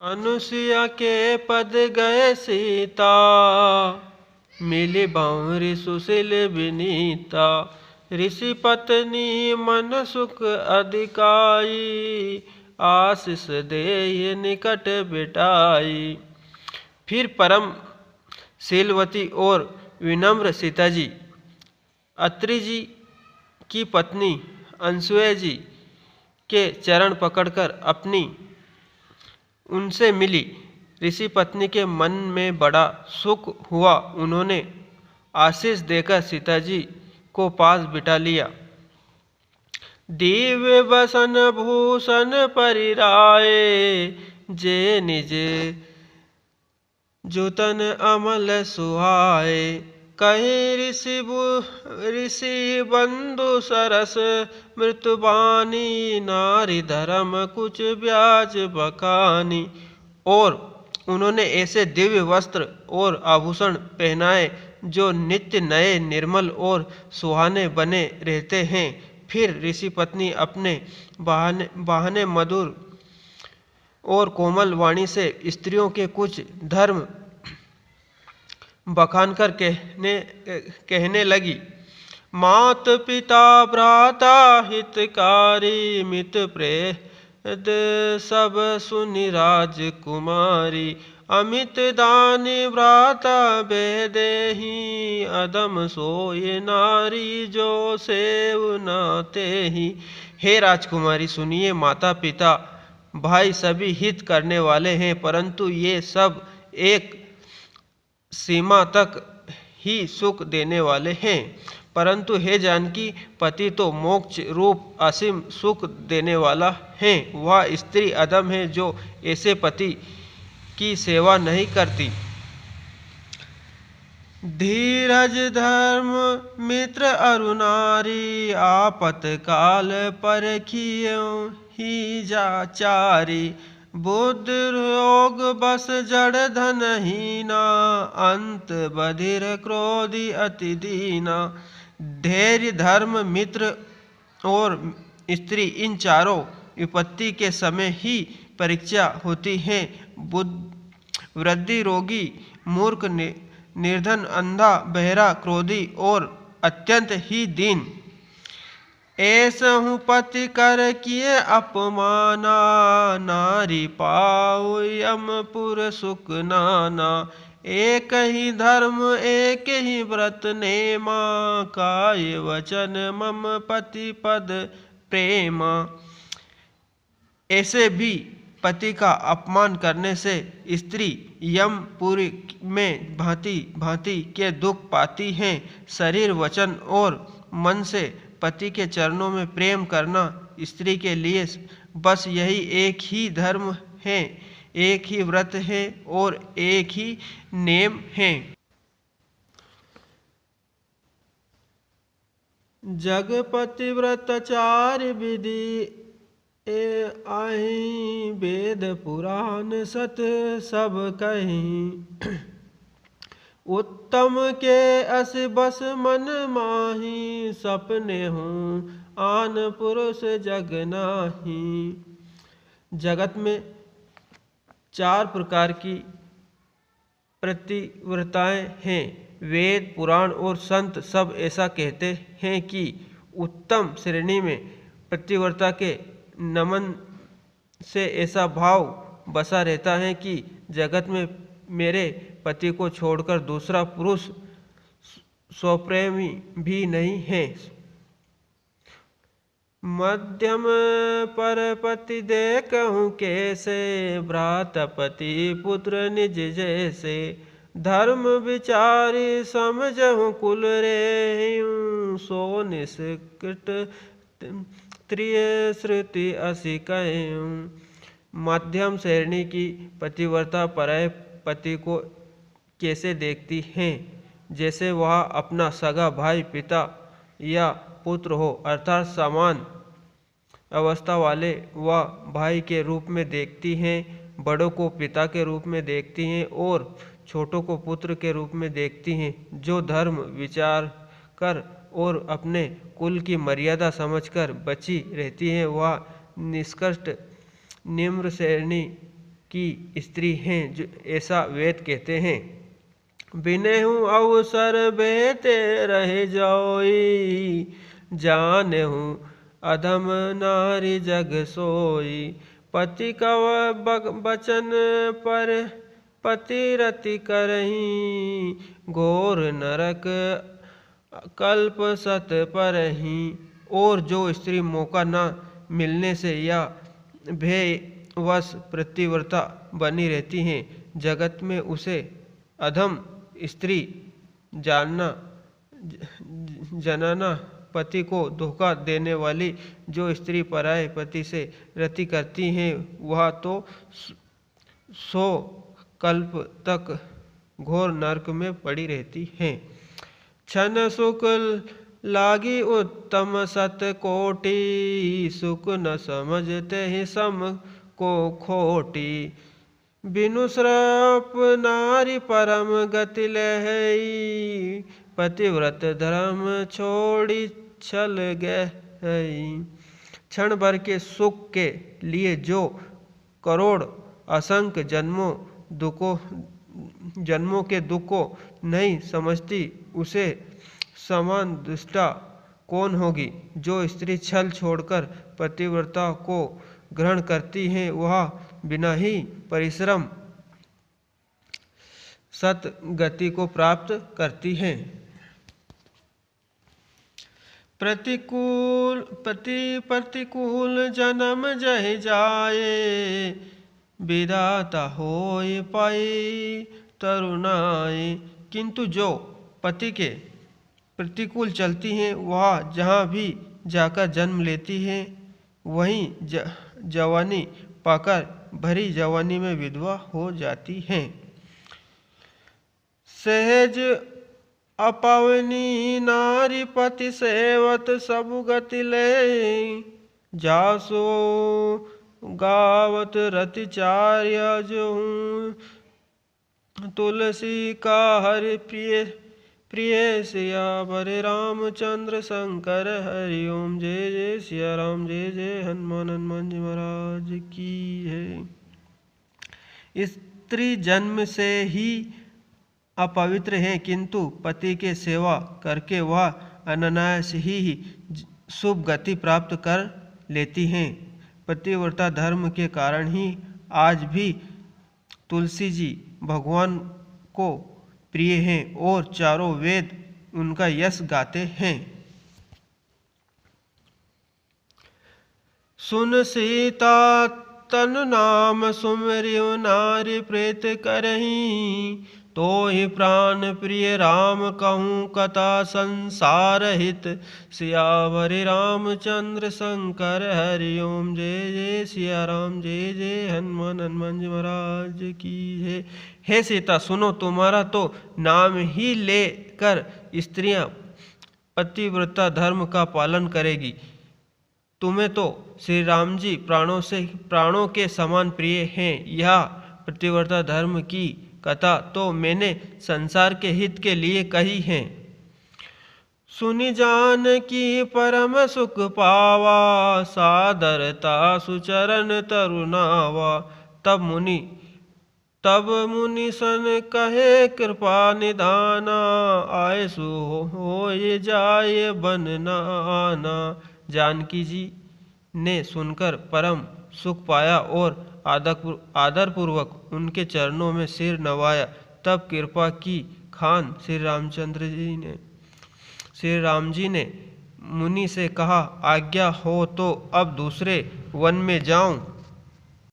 अनुसुया के पद गए सीता, मिली बाँवरी सुशील विनीता। ऋषि पत्नी मन सुख अधिकाई, आशीष दे निकट बिटाई। फिर परम शीलवती और विनम्र सीता जी अत्रि जी की पत्नी अनुसुया जी के चरण पकड़कर अपनी उनसे मिली। ऋषि पत्नी के मन में बड़ा सुख हुआ। उन्होंने आशीष देकर सीता जी को पास बिठा लिया। दिव्य बसन भूषण परिराए, जे निज जुतन अमल सुहाए। कहीं ऋषि बंधु सरस मृत्युबानी, नारी धर्म कुछ ब्याज बकानी। और उन्होंने ऐसे दिव्य वस्त्र और आभूषण पहनाए जो नित्य नए, निर्मल और सुहाने बने रहते हैं। फिर ऋषि पत्नी अपने बहाने मधुर और कोमल वाणी से स्त्रियों के कुछ धर्म बखान कर कहने लगी। मात पिता भ्राता हितकारी, मित प्रेत सब सुनि राजकुमारी। अमित दानी भ्राता बेदेही, अदम सोए नारी जो सेव न तेहि। हे राजकुमारी सुनिए, माता पिता भाई सभी हित करने वाले हैं, परंतु ये सब एक सीमा तक ही सुख देने वाले हैं। परंतु हे जानकी, पति तो मोक्ष रूप असीम सुख देने वाला है। वह स्त्री अधम है जो ऐसे पति की सेवा नहीं करती। धीरज धर्म मित्र अरुनारी, आपत काल परखियो ही जाचारी। बुद्ध रोग बस जड़ धन हीना, अंत बधिर क्रोधी अति दीना। धैर्य धर्म मित्र और स्त्री इन चारों विपत्ति के समय ही परीक्षा होती है। वृद्धि रोगी, मूर्ख, निर्धन, अंधा, बहरा, क्रोधी और अत्यंत ही दीन। ऐसहु पति कर किए अपमाना, नारी पाओ यमपुर सुख नाना। एक ही धर्म एक ही व्रत नेमा, काय वचन मम पति पद प्रेमा। ऐसे भी पति का अपमान करने से स्त्री यमपुरी में भांति भांति के दुख पाती हैं। शरीर, वचन और मन से पति के चरणों में प्रेम करना स्त्री के लिए बस यही एक ही धर्म है, एक ही व्रत है और एक ही नेम है। जगपति व्रतचार्य विधि आही, वेद पुराण सत सब कहीं। उत्तम के अस बस मन माही, सपने हूँ आन पुरुष जग नाही। जगत में 4 प्रकार की पतिव्रताएं हैं। वेद, पुराण और संत सब ऐसा कहते हैं कि उत्तम श्रेणी में पतिव्रता के नमन से ऐसा भाव बसा रहता है कि जगत में मेरे पति को छोड़कर दूसरा पुरुष स्वप्रेमी भी नहीं है। मध्यम पर पति देखहूँ कैसे, भ्रातपति पुत्र निज जैसे। धर्म विचारी समझहूँ कुल रेहूँ, सो निष्कृत त्रिय श्रुति असी कहूँ। मध्यम श्रेणी की पतिव्रता पराये पति को कैसे देखती हैं, जैसे वह अपना सगा भाई, पिता या पुत्र हो, अर्थात समान अवस्था वाले वह भाई के रूप में देखती हैं, बड़ों को पिता के रूप में देखती हैं और छोटों को पुत्र के रूप में देखती हैं। जो धर्म विचार कर और अपने कुल की मर्यादा समझकर बची रहती हैं, वह निष्कृष्ट निम्न श्रेणी की स्त्री हैं, जो ऐसा वेद कहते हैं। बिनेहु अवसर बेते रह जाओई, जानहु अधम नारी जग सोई। पति कव बचन पर पतिरति करही, घोर नरक कल्प सत परही। और जो स्त्री मौका न मिलने से या भयवश प्रतिव्रता बनी रहती हैं, जगत में उसे अधम स्त्री जनाना। पति को धोखा देने वाली जो स्त्री पराये पति से रति करती हैं, वह तो 100 कल्प तक घोर नरक में पड़ी रहती हैं। क्षण सुख लागी उत्तम सत कोटि, सुख न समझते ही सम को खोटी। बिनु श्रप नारी परम गति लहई, पतिव्रत धर्म छोड़ी छल गई। क्षण भर के सुख के लिए जो करोड़ असंख्य जन्मों के दुख को नहीं समझती, उसे समान दुष्टा कौन होगी। जो स्त्री छल छोड़कर पतिव्रता को ग्रहण करती है, वह बिना ही परिश्रम सत गति को प्राप्त करती है। प्रतिकूल जन्म जह जाए, विधाता होय पाई तरुणाई। किंतु जो पति के प्रतिकूल चलती हैं, वह जहाँ भी जाकर जन्म लेती हैं, वहीं जवानी पाकर भरी जवानी में विधवा हो जाती हैं। सहज अपावनी नारी पति सेवत सब गति ले, जासो गावत रतिचार्य जो तुलसी का हरि प्रिय सियावर रामचंद्र शंकर हरि ओम। जय जय सिया राम, जय जय हनुमान जी महाराज की है। स्त्री जन्म से ही अपवित्र है, किंतु पति के सेवा करके वह अनायास ही शुभ गति प्राप्त कर लेती हैं। पतिव्रता धर्म के कारण ही आज भी तुलसी जी भगवान को प्रिय हैं और चारों वेद उनका यश गाते हैं। सुन सीता तन नाम सुमरियो नारी प्रेत करही, तो ही प्राण प्रिय राम कहूँ कथा संसार हित। सियावर रामचंद्र शंकर हरि ओम। जय जय सिया राम, जय जय हनुमान जी महाराज की है। सीता सुनो, तुम्हारा तो नाम ही लेकर स्त्रियां पतिव्रता धर्म का पालन करेगी। तुम्हें तो श्री राम जी प्राणों के समान प्रिय हैं। यह पतिव्रता धर्म की कथा तो मैंने संसार के हित के लिए कही है। सुनि जान की परम सुख पावा, सादरता सुचरण तरुणावा। तब मुनि सन कहे कृपा निधाना, आयसु होय जाय बन न आना। जानकी जी ने सुनकर परम सुख पाया और आदरपूर्वक उनके चरणों में सिर नवाया। तब कृपा की खान श्री राम जी ने मुनि से कहा, आज्ञा हो तो अब दूसरे वन में जाऊं।